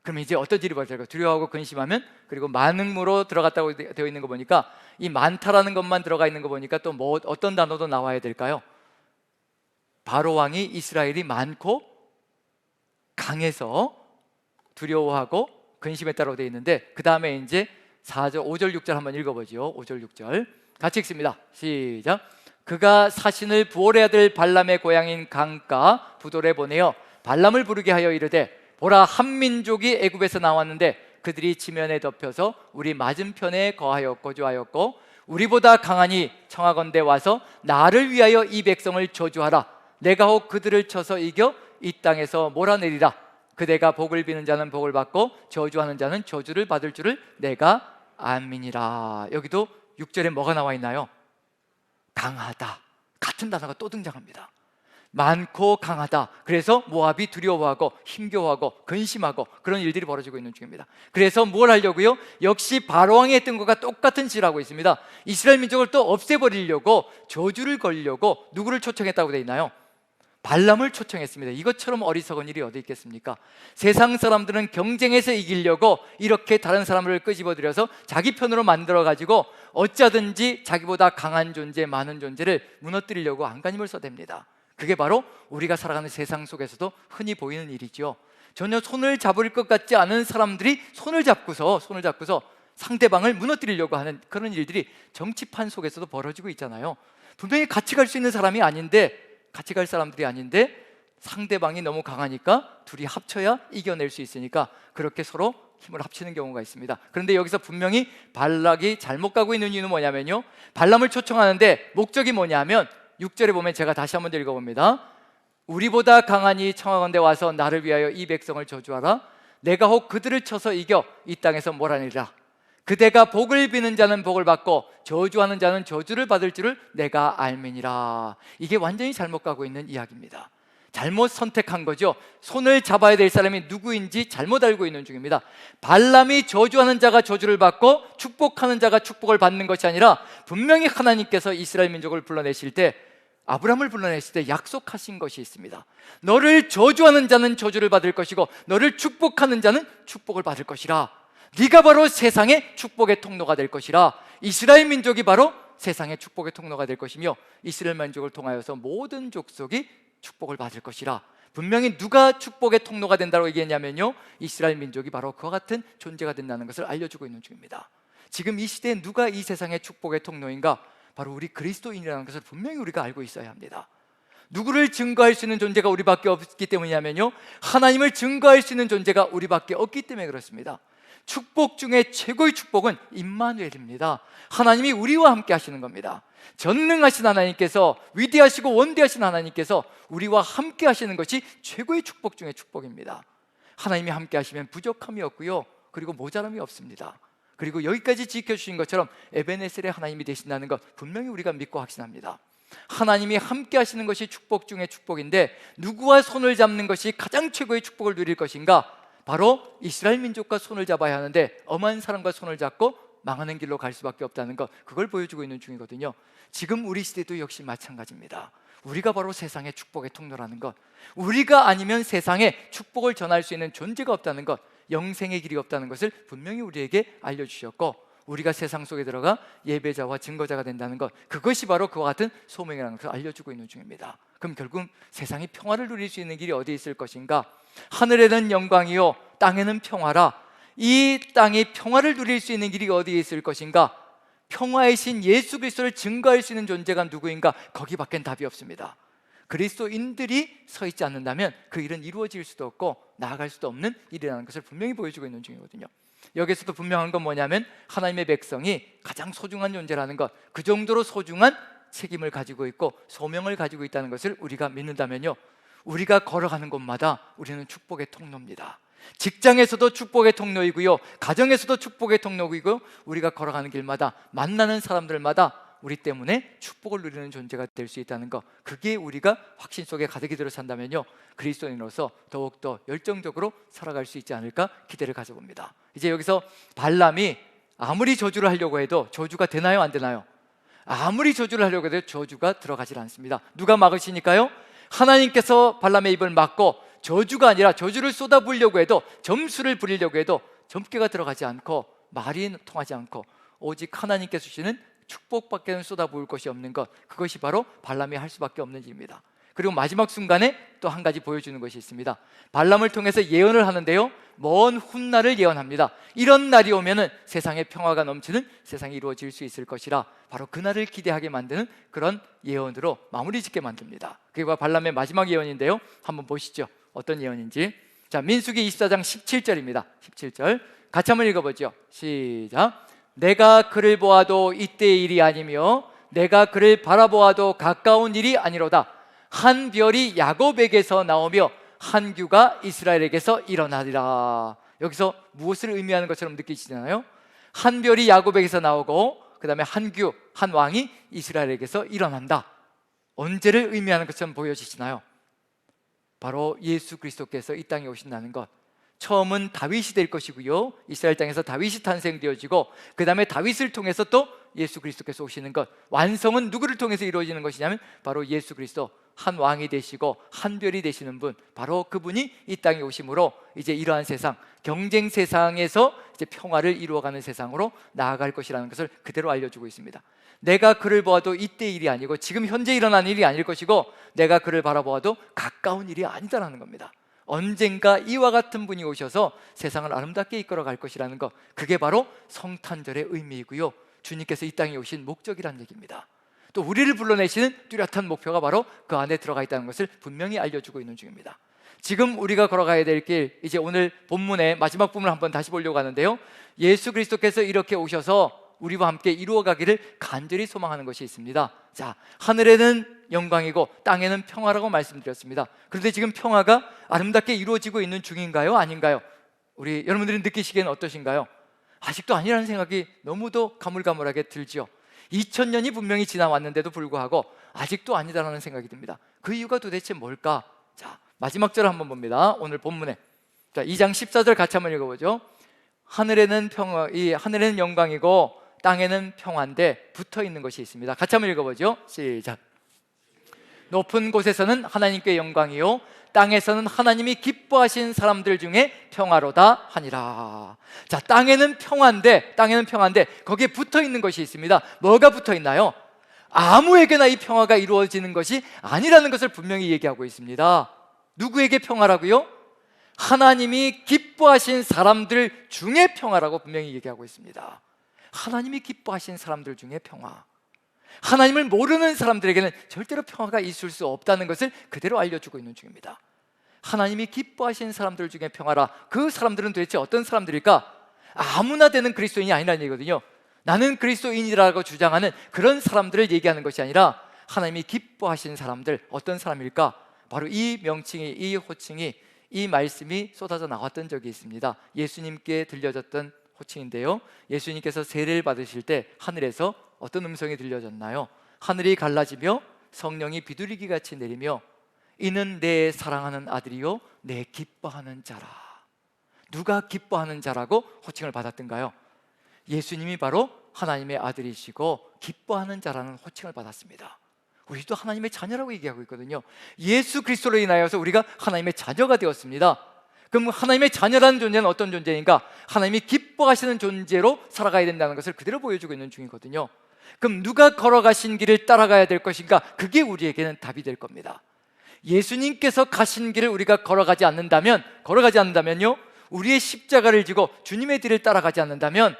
그럼 이제 어떤 일이 벌어질까요? 두려워하고 근심하면, 그리고 많음으로 들어갔다고 되어 있는 거 보니까, 이 많다라는 것만 들어가 있는 거 보니까 또 뭐 어떤 단어도 나와야 될까요? 바로 왕이 이스라엘이 많고 강해서 두려워하고 근심했다고 되어 있는데, 그 다음에 이제 4절, 5절, 6절 한번 읽어보죠. 5절, 6절 같이 읽습니다. 시작. 그가 사신을 부올의 아들 발람의 고향인 강가 부돌에 보내어 발람을 부르게 하여 이르되 보라, 한 민족이 애굽에서 나왔는데 그들이 지면에 덮여서 우리 맞은편에 거하여 거주하였고 우리보다 강하니 청하건대 와서 나를 위하여 이 백성을 저주하라. 내가 혹 그들을 쳐서 이겨 이 땅에서 몰아내리라. 그대가 복을 비는 자는 복을 받고 저주하는 자는 저주를 받을 줄을 내가 알미니라. 여기도 6절에 뭐가 나와 있나요? 강하다. 같은 단어가 또 등장합니다. 많고 강하다. 그래서 모압이 두려워하고 힘겨워하고 근심하고 그런 일들이 벌어지고 있는 중입니다. 그래서 뭘 하려고요? 역시 바로왕이 했던 것과 똑같은 짓을 하고 있습니다. 이스라엘 민족을 또 없애버리려고 저주를 걸려고 누구를 초청했다고 되어 있나요? 발람을 초청했습니다. 이것처럼 어리석은 일이 어디 있겠습니까? 세상 사람들은 경쟁해서 이기려고 이렇게 다른 사람을 끄집어들여서 자기 편으로 만들어가지고 어쩌든지 자기보다 강한 존재, 많은 존재를 무너뜨리려고 안간힘을 써댑니다. 그게 바로 우리가 살아가는 세상 속에서도 흔히 보이는 일이죠. 전혀 손을 잡을 것 같지 않은 사람들이 손을 잡고서 상대방을 무너뜨리려고 하는 그런 일들이 정치판 속에서도 벌어지고 있잖아요. 분명히 같이 갈 수 있는 사람이 아닌데, 같이 갈 사람들이 아닌데 상대방이 너무 강하니까 둘이 합쳐야 이겨낼 수 있으니까 그렇게 서로 힘을 합치는 경우가 있습니다. 그런데 여기서 분명히 발락이 잘못 가고 있는 이유는 뭐냐면요, 발람을 초청하는데 목적이 뭐냐면 6절에 보면 제가 다시 한번 읽어봅니다. 우리보다 강하니 청하건대 와서 나를 위하여 이 백성을 저주하라. 내가 혹 그들을 쳐서 이겨 이 땅에서 몰아내리라. 그대가 복을 비는 자는 복을 받고 저주하는 자는 저주를 받을 줄을 내가 알미니라. 이게 완전히 잘못 가고 있는 이야기입니다. 잘못 선택한 거죠. 손을 잡아야 될 사람이 누구인지 잘못 알고 있는 중입니다. 발람이 저주하는 자가 저주를 받고 축복하는 자가 축복을 받는 것이 아니라 분명히 하나님께서 이스라엘 민족을 불러내실 때, 아브라함을 불러냈을 때 약속하신 것이 있습니다. 너를 저주하는 자는 저주를 받을 것이고 너를 축복하는 자는 축복을 받을 것이라. 네가 바로 세상의 축복의 통로가 될 것이라. 이스라엘 민족이 바로 세상의 축복의 통로가 될 것이며 이스라엘 민족을 통하여서 모든 족속이 축복을 받을 것이라. 분명히 누가 축복의 통로가 된다고 얘기했냐면요, 이스라엘 민족이 바로 그와 같은 존재가 된다는 것을 알려주고 있는 중입니다. 지금 이 시대에 누가 이 세상의 축복의 통로인가? 바로 우리 그리스도인이라는 것을 분명히 우리가 알고 있어야 합니다. 누구를 증거할 수 있는 존재가 우리밖에 없기 때문이냐면요, 하나님을 증거할 수 있는 존재가 우리밖에 없기 때문에 그렇습니다. 축복 중에 최고의 축복은 임마누엘입니다. 하나님이 우리와 함께 하시는 겁니다. 전능하신 하나님께서, 위대하시고 원대하신 하나님께서 우리와 함께 하시는 것이 최고의 축복 중에 축복입니다. 하나님이 함께 하시면 부족함이 없고요, 그리고 모자람이 없습니다. 그리고 여기까지 지켜주신 것처럼 에베네셀의 하나님이 되신다는 것 분명히 우리가 믿고 확신합니다. 하나님이 함께 하시는 것이 축복 중에 축복인데 누구와 손을 잡는 것이 가장 최고의 축복을 누릴 것인가? 바로 이스라엘 민족과 손을 잡아야 하는데 엄한 사람과 손을 잡고 망하는 길로 갈 수밖에 없다는 것, 그걸 보여주고 있는 중이거든요. 지금 우리 시대도 역시 마찬가지입니다. 우리가 바로 세상의 축복의 통로라는 것, 우리가 아니면 세상에 축복을 전할 수 있는 존재가 없다는 것, 영생의 길이 없다는 것을 분명히 우리에게 알려주셨고, 우리가 세상 속에 들어가 예배자와 증거자가 된다는 것, 그것이 바로 그와 같은 소명이라는 것을 알려주고 있는 중입니다. 그럼 결국 세상이 평화를 누릴 수 있는 길이 어디 있을 것인가? 하늘에는 영광이요 땅에는 평화라. 이 땅이 평화를 누릴 수 있는 길이 어디에 있을 것인가? 평화의 신 예수 그리스도를 증거할 수 있는 존재가 누구인가? 거기밖엔 답이 없습니다. 그리스도인들이 서 있지 않는다면 그 일은 이루어질 수도 없고 나아갈 수도 없는 일이라는 것을 분명히 보여주고 있는 중이거든요. 여기서도 분명한 건 뭐냐면 하나님의 백성이 가장 소중한 존재라는 것, 그 정도로 소중한 책임을 가지고 있고 소명을 가지고 있다는 것을 우리가 믿는다면요, 우리가 걸어가는 곳마다 우리는 축복의 통로입니다. 직장에서도 축복의 통로이고요, 가정에서도 축복의 통로이고요, 우리가 걸어가는 길마다 만나는 사람들마다 우리 때문에 축복을 누리는 존재가 될 수 있다는 것, 그게 우리가 확신 속에 가득히 들어 산다면요, 그리스도인으로서 더욱더 열정적으로 살아갈 수 있지 않을까 기대를 가져봅니다. 이제 여기서 발람이 아무리 저주를 하려고 해도 저주가 되나요, 안 되나요? 아무리 저주를 하려고 해도 저주가 들어가질 않습니다. 누가 막으시니까요? 하나님께서 발람의 입을 막고 저주가 아니라 저주를 쏟아부으려고 해도, 점수를 부리려고 해도 점괘가 들어가지 않고 말이 통하지 않고 오직 하나님께서 주시는 축복밖에는 쏟아부을 것이 없는 것, 그것이 바로 발람이 할 수밖에 없는 일입니다. 그리고 마지막 순간에 또 한 가지 보여주는 것이 있습니다. 발람을 통해서 예언을 하는데요, 먼 훗날을 예언합니다. 이런 날이 오면은 세상에 평화가 넘치는 세상이 이루어질 수 있을 것이라, 바로 그날을 기대하게 만드는 그런 예언으로 마무리 짓게 만듭니다. 그게 바로 발람의 마지막 예언인데요, 한번 보시죠. 어떤 예언인지. 자, 민수기 24장 17절입니다 17절 같이 한번 읽어보죠. 시작. 내가 그를 보아도 이때의 일이 아니며 내가 그를 바라보아도 가까운 일이 아니로다. 한 별이 야곱에게서 나오며 한 규가 이스라엘에게서 일어나리라. 여기서 무엇을 의미하는 것처럼 느끼시잖아요. 한 별이 야곱에게서 나오고 그 다음에 한 규, 한 왕이 이스라엘에게서 일어난다. 언제를 의미하는 것처럼 보여지시나요? 바로 예수 그리스도께서 이 땅에 오신다는 것. 처음은 다윗이 될 것이고요, 이스라엘 땅에서 다윗이 탄생되어지고 그 다음에 다윗을 통해서 또 예수 그리스도께서 오시는 것. 완성은 누구를 통해서 이루어지는 것이냐면 바로 예수 그리스도, 한 왕이 되시고 한 별이 되시는 분, 바로 그분이 이 땅에 오심으로 이제 이러한 세상, 경쟁 세상에서 이제 평화를 이루어가는 세상으로 나아갈 것이라는 것을 그대로 알려주고 있습니다. 내가 그를 보아도 이때 일이 아니고 지금 현재 일어난 일이 아닐 것이고 내가 그를 바라보아도 가까운 일이 아니다라는 겁니다. 언젠가 이와 같은 분이 오셔서 세상을 아름답게 이끌어갈 것이라는 것, 그게 바로 성탄절의 의미이고요, 주님께서 이 땅에 오신 목적이라는 얘기입니다. 또 우리를 불러내시는 뚜렷한 목표가 바로 그 안에 들어가 있다는 것을 분명히 알려주고 있는 중입니다. 지금 우리가 걸어가야 될 길, 이제 오늘 본문의 마지막 부분을 한번 다시 보려고 하는데요, 예수 그리스도께서 이렇게 오셔서 우리와 함께 이루어가기를 간절히 소망하는 것이 있습니다. 자, 하늘에는 영광이고 땅에는 평화라고 말씀드렸습니다. 그런데 지금 평화가 아름답게 이루어지고 있는 중인가요? 아닌가요? 우리 여러분들이 느끼시기에는 어떠신가요? 아직도 아니라는 생각이 너무도 가물가물하게 들죠. 2000년이 분명히 지나왔는데도 불구하고 아직도 아니다라는 생각이 듭니다. 그 이유가 도대체 뭘까? 자, 마지막 절을 한번 봅니다. 오늘 본문에. 자, 2장 14절 같이 한번 읽어보죠. 하늘에는 평화, 이 하늘에는 영광이고 땅에는 평화인데 붙어 있는 것이 있습니다. 같이 한번 읽어보죠. 시작. 높은 곳에서는 하나님께 영광이요 땅에서는 하나님이 기뻐하신 사람들 중에 평화로다 하니라. 자, 땅에는 평화인데 거기에 붙어 있는 것이 있습니다. 뭐가 붙어 있나요? 아무에게나 이 평화가 이루어지는 것이 아니라는 것을 분명히 얘기하고 있습니다. 누구에게 평화라고요? 하나님이 기뻐하신 사람들 중에 평화라고 분명히 얘기하고 있습니다. 하나님이 기뻐하신 사람들 중에 평화. 하나님을 모르는 사람들에게는 절대로 평화가 있을 수 없다는 것을 그대로 알려주고 있는 중입니다. 하나님이 기뻐하신 사람들 중에 평화라. 그 사람들은 도대체 어떤 사람들일까? 아무나 되는 그리스도인이 아니라는 얘기거든요. 나는 그리스도인이라고 주장하는 그런 사람들을 얘기하는 것이 아니라 하나님이 기뻐하신 사람들, 어떤 사람일까? 바로 이 명칭이, 이 호칭이, 이 말씀이 쏟아져 나왔던 적이 있습니다. 예수님께 들려졌던 호칭인데요, 예수님께서 세례를 받으실 때 하늘에서 어떤 음성이 들려졌나요? 하늘이 갈라지며 성령이 비둘기 같이 내리며 이는 내 사랑하는 아들이요 내 기뻐하는 자라. 누가 기뻐하는 자라고 호칭을 받았던가요? 예수님이 바로 하나님의 아들이시고 기뻐하는 자라는 호칭을 받았습니다. 우리도 하나님의 자녀라고 얘기하고 있거든요. 예수 그리스도로 인하여서 우리가 하나님의 자녀가 되었습니다. 그럼 하나님의 자녀라는 존재는 어떤 존재인가? 하나님이 기뻐하시는 존재로 살아가야 된다는 것을 그대로 보여주고 있는 중이거든요. 그럼 누가 걸어가신 길을 따라가야 될 것인가? 그게 우리에게는 답이 될 겁니다. 예수님께서 가신 길을 우리가 걸어가지 않는다면요, 우리의 십자가를 지고 주님의 뒤를 따라가지 않는다면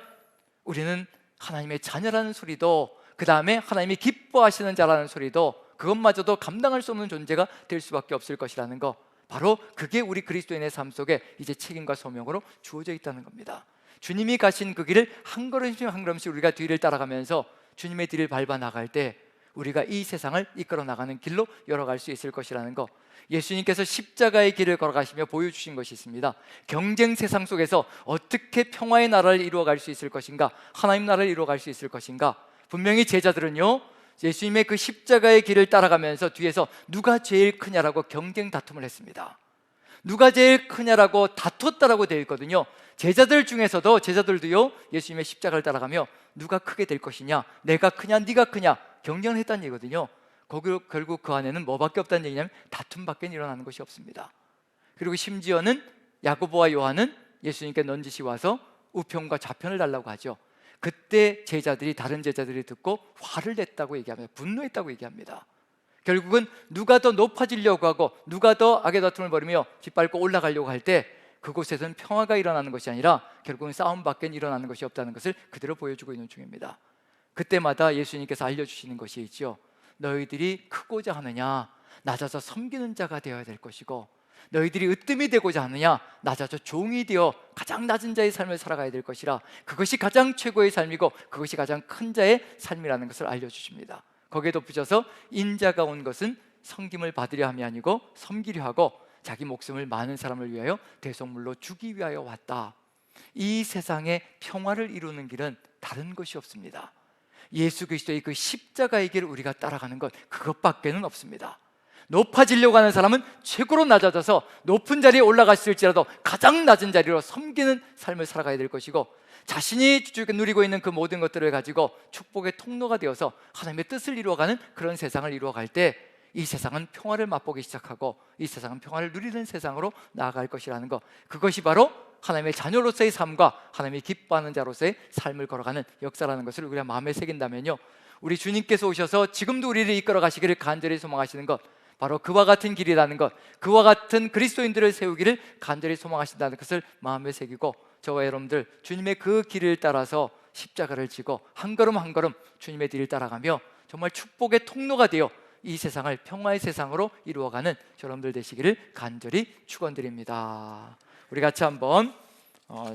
우리는 하나님의 자녀라는 소리도, 그 다음에 하나님이 기뻐하시는 자라는 소리도, 그것마저도 감당할 수 없는 존재가 될 수밖에 없을 것이라는 거, 바로 그게 우리 그리스도인의 삶 속에 이제 책임과 소명으로 주어져 있다는 겁니다. 주님이 가신 그 길을 한 걸음씩 한 걸음씩 우리가 뒤를 따라가면서 주님의 뒤를 밟아 나갈 때 우리가 이 세상을 이끌어 나가는 길로 열어갈 수 있을 것이라는 거, 예수님께서 십자가의 길을 걸어가시며 보여주신 것이 있습니다. 경쟁 세상 속에서 어떻게 평화의 나라를 이루어갈 수 있을 것인가, 하나님 나라를 이루어갈 수 있을 것인가. 분명히 제자들은요, 예수님의 그 십자가의 길을 따라가면서 뒤에서 누가 제일 크냐라고 경쟁 다툼을 했습니다. 누가 제일 크냐라고 다퉜다라고 되어 있거든요. 제자들도요 예수님의 십자가를 따라가며 누가 크게 될 것이냐, 내가 크냐 네가 크냐 경쟁을 했다는 얘기거든요. 결국 그 안에는 뭐밖에 없다는 얘기냐면 다툼밖에 일어나는 것이 없습니다. 그리고 심지어는 야고보와 요한은 예수님께 넌지시 와서 우편과 좌편을 달라고 하죠. 그때 다른 제자들이 듣고 화를 냈다고 얘기합니다. 분노했다고 얘기합니다. 결국은 누가 더 높아지려고 하고 누가 더 악의 다툼을 벌이며 깃밟고 올라가려고 할 때 그곳에서는 평화가 일어나는 것이 아니라 결국은 싸움밖에 일어나는 것이 없다는 것을 그대로 보여주고 있는 중입니다. 그때마다 예수님께서 알려주시는 것이 있죠. 너희들이 크고자 하느냐 낮아서 섬기는 자가 되어야 될 것이고, 너희들이 으뜸이 되고자 하느냐 낮아져 종이 되어 가장 낮은 자의 삶을 살아가야 될 것이라. 그것이 가장 최고의 삶이고 그것이 가장 큰 자의 삶이라는 것을 알려주십니다. 거기에 덧붙여서 인자가 온 것은 섬김을 받으려 함이 아니고 섬기려 하고 자기 목숨을 많은 사람을 위하여 대속물로 주기 위하여 왔다. 이 세상의 평화를 이루는 길은 다른 것이 없습니다. 예수 그리스도의 그 십자가의 길을 우리가 따라가는 것, 그것밖에는 없습니다. 높아지려고 하는 사람은 최고로 낮아져서 높은 자리에 올라갔을지라도 가장 낮은 자리로 섬기는 삶을 살아가야 될 것이고, 자신이 누리고 있는 그 모든 것들을 가지고 축복의 통로가 되어서 하나님의 뜻을 이루어가는 그런 세상을 이루어갈 때 이 세상은 평화를 맛보기 시작하고 이 세상은 평화를 누리는 세상으로 나아갈 것이라는 것, 그것이 바로 하나님의 자녀로서의 삶과 하나님이 기뻐하는 자로서의 삶을 걸어가는 역사라는 것을 우리가 마음에 새긴다면요, 우리 주님께서 오셔서 지금도 우리를 이끌어 가시기를 간절히 소망하시는 것, 바로 그와 같은 길이라는 것, 그와 같은 그리스도인들을 세우기를 간절히 소망하신다는 것을 마음에 새기고, 저와 여러분들 주님의 그 길을 따라서 십자가를 지고 한 걸음 한 걸음 주님의 뒤를 따라가며 정말 축복의 통로가 되어 이 세상을 평화의 세상으로 이루어가는 여러분들 되시기를 간절히 축원드립니다. 우리 같이 한번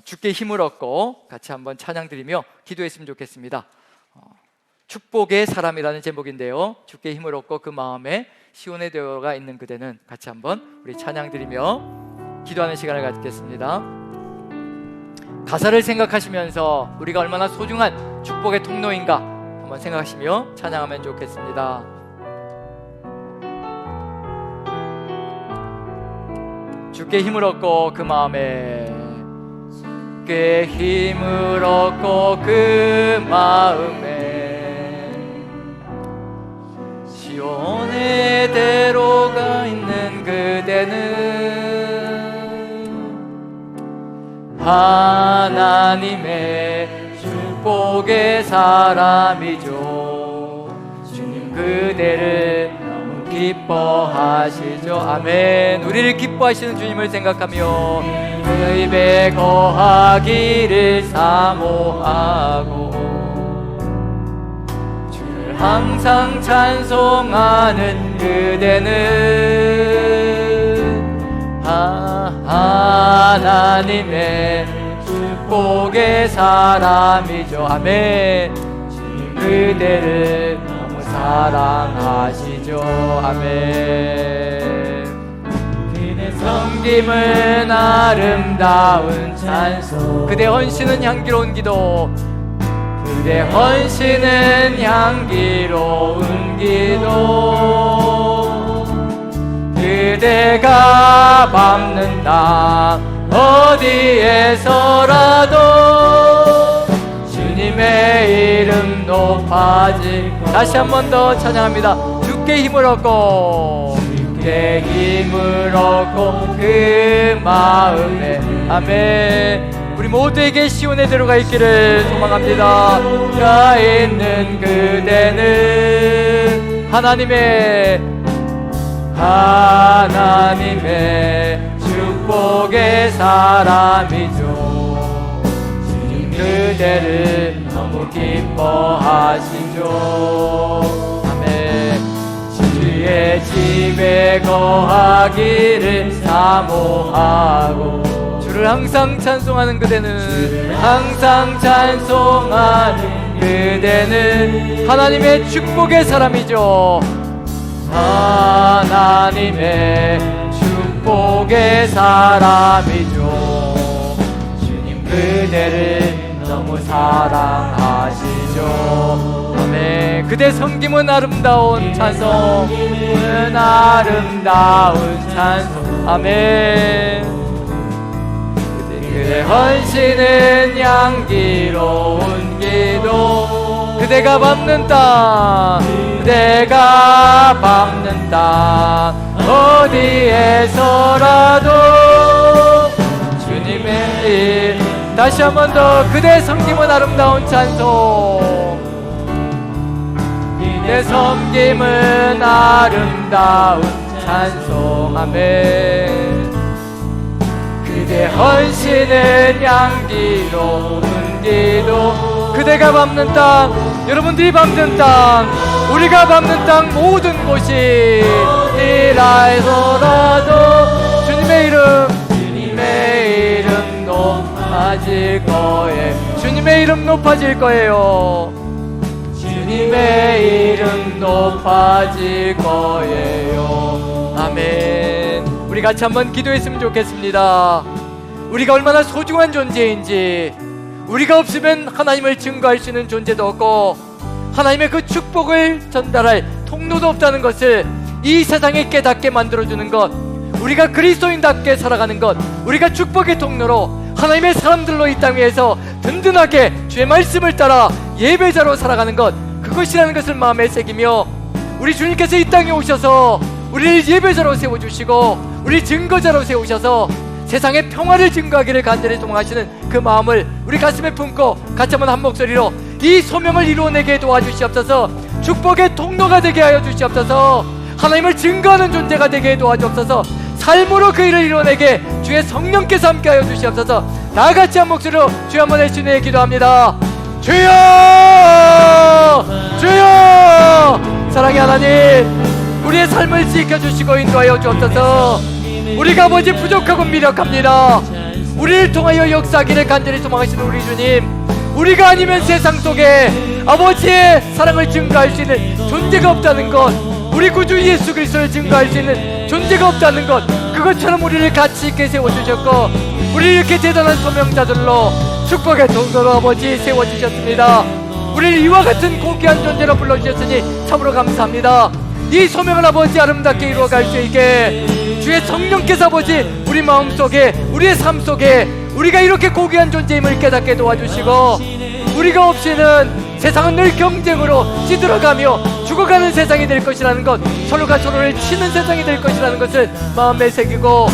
주께 힘을 얻고 같이 한번 찬양 드리며 기도했으면 좋겠습니다. 축복의 사람이라는 제목인데요, 주께 힘을 얻고 그 마음에 시온의 되어가 있는 그대는, 같이 한번 우리 찬양 드리며 기도하는 시간을 갖겠습니다. 가사를 생각하시면서 우리가 얼마나 소중한 축복의 통로인가 한번 생각하시며 찬양하면 좋겠습니다. 주께 힘을 얻고 그 마음에, 주께 힘을 얻고 그 마음에 시온의 대로가 있는 그대는 하나님의 축복의 사람이죠. 주님 그대를 기뻐하시죠. 아멘. 우리를 기뻐하시는 주님을 생각하며 그 입에 거하기를 사모하고 주를 항상 찬송하는 그대는 하나님의 축복의 사람이죠. 아멘. 주님 그대를 사랑하시죠. 아멘. 그대 섬김은 아름다운 찬송, 그대 헌신은 향기로운 기도, 그대 헌신은 향기로운 기도. 그대가 밟는 땅 어디에서라도 주님의 이름 높아지. 다시 한 번 더 찬양합니다. 주께 힘을 얻고, 주께 힘을 얻고 그 마음에. 아멘. 우리 모두에게 시온의 대로가 있기를 소망합니다. 가 있는 그대는 하나님의 축복의 사람이죠. 그대를 너무 기뻐하시죠. 아멘. 주의 집에 거하기를 사모하고 주를 항상 찬송하는 그대는, 항상 찬송하는 그대는 하나님의 축복의 사람이죠. 하나님의 축복의 사람이죠. 주님 그대를 너무 사랑하시죠. 아멘. 그대 섬김은 아름다운 찬송, 아름다운 찬송. 아멘. 그대 헌신은 향기로운 기도, 그대가 밟는 땅, 그대가 밟는 땅 어디에서라도 주님의 일. 다시 한 번 더. 그대 섬김은 아름다운 찬송, 내 섬김은 아름다운 찬송하네. 그대 헌신은 향기로운 기도. 그대가 밟는 땅, 여러분들이 밟는 땅, 우리가 밟는 땅 모든 곳이 이라에서라도 주님의 이름 높아질 거예요. 주님의 이름 높아질 거예요. 주님의 이름 높아질 거예요. 아멘. 우리 같이 한번 기도했으면 좋겠습니다. 우리가 얼마나 소중한 존재인지, 우리가 없으면 하나님을 증거할 수 있는 존재도 없고 하나님의 그 축복을 전달할 통로도 없다는 것을 이 세상에 깨닫게 만들어주는 것, 우리가 그리스도인답게 살아가는 것, 우리가 축복의 통로로 하나님의 사람들로 이 땅 위에서 든든하게 주의 말씀을 따라 예배자로 살아가는 것, 그것이라는 것을 마음에 새기며 우리 주님께서 이 땅에 오셔서 우리를 예배자로 세워주시고 우리 증거자로 세우셔서 세상에 평화를 증거하기를 간절히 소망하시는 그 마음을 우리 가슴에 품고 같이 한번 한 목소리로 이 소명을 이루어내게 도와주시옵소서. 축복의 통로가 되게 하여 주시옵소서. 하나님을 증거하는 존재가 되게 도와주옵소서. 삶으로 그 일을 이루어내게 주의 성령께서 함께 하여 주시옵소서. 다 같이 한 목소리로 주여 한번 해주시네 기도합니다. 주여! 주여! 사랑의 하나님, 우리의 삶을 지켜주시고 인도하여 주옵소서. 우리가 아버지 부족하고 미력합니다. 우리를 통하여 역사하기를 간절히 소망하시는 우리 주님, 우리가 아니면 세상 속에 아버지의 사랑을 증거할 수 있는 존재가 없다는 것, 우리 구주 예수 그리스도를 증거할 수 있는 존재가 없다는 것, 그것처럼 우리를 가치 있게 세워주셨고 우리를 이렇게 대단한 소명자들로 축복의 통로로 아버지 세워주셨습니다. 우리를 이와 같은 고귀한 존재로 불러주셨으니 참으로 감사합니다. 이 소명을 아버지 아름답게 이루어갈 수 있게 주의 성령께서 아버지 우리 마음속에, 우리의 삶 속에 우리가 이렇게 고귀한 존재임을 깨닫게 도와주시고, 우리가 없이는 세상은 늘 경쟁으로 찌들어가며 죽어가는 세상이 될 것이라는 것, 서로가 서로를 치는 세상이 될 것이라는 것을 마음에 새기고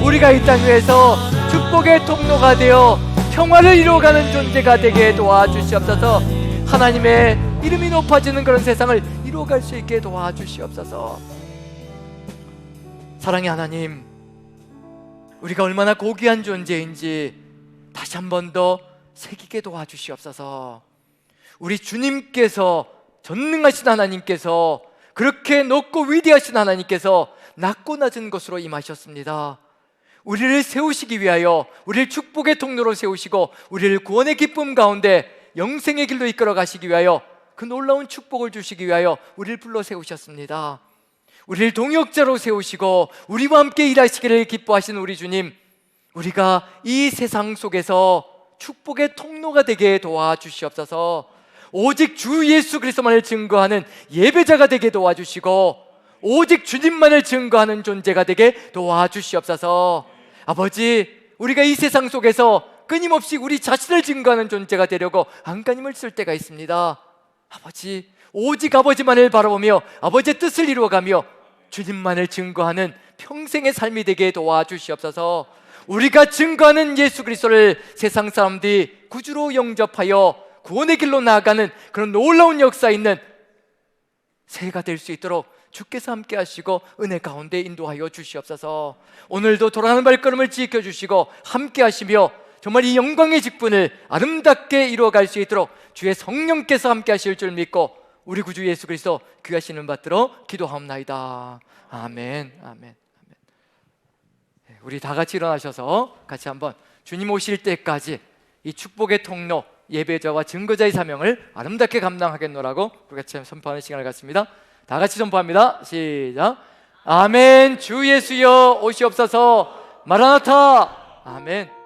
우리가 이 땅 위에서 축복의 통로가 되어 평화를 이루어가는 존재가 되게 도와주시옵소서. 하나님의 이름이 높아지는 그런 세상을 이루어갈 수 있게 도와주시옵소서. 사랑의 하나님, 우리가 얼마나 고귀한 존재인지 다시 한 번 더 새기게 도와주시옵소서. 우리 주님께서, 전능하신 하나님께서, 그렇게 높고 위대하신 하나님께서 낮고 낮은 것으로 임하셨습니다. 우리를 세우시기 위하여, 우리를 축복의 통로로 세우시고 우리를 구원의 기쁨 가운데 영생의 길로 이끌어 가시기 위하여, 그 놀라운 축복을 주시기 위하여 우리를 불러 세우셨습니다. 우리를 동역자로 세우시고 우리와 함께 일하시기를 기뻐하시는 우리 주님, 우리가 이 세상 속에서 축복의 통로가 되게 도와주시옵소서. 오직 주 예수 그리스도만을 증거하는 예배자가 되게 도와주시고 오직 주님만을 증거하는 존재가 되게 도와주시옵소서. 아버지, 우리가 이 세상 속에서 끊임없이 우리 자신을 증거하는 존재가 되려고 안간힘을 쓸 때가 있습니다. 아버지, 오직 아버지만을 바라보며 아버지의 뜻을 이루어가며 주님만을 증거하는 평생의 삶이 되게 도와주시옵소서. 우리가 증거하는 예수 그리스도를 세상 사람들이 구주로 영접하여 구원의 길로 나아가는 그런 놀라운 역사 있는 새해가 될 수 있도록 주께서 함께 하시고 은혜 가운데 인도하여 주시옵소서. 오늘도 돌아가는 발걸음을 지켜주시고 함께 하시며 정말 이 영광의 직분을 아름답게 이루어갈 수 있도록 주의 성령께서 함께 하실 줄 믿고 우리 구주 예수 그리스도 귀하신 이름 받들어 기도하옵나이다. 아멘. 아멘. 우리 다 같이 일어나셔서 같이 한번 주님 오실 때까지 이 축복의 통로, 예배자와 증거자의 사명을 아름답게 감당하겠노라고 우리 같이 선포하는 시간을 갖습니다. 다 같이 선포합니다. 시작. 아멘. 주 예수여 오시옵소서. 마라나타. 아멘.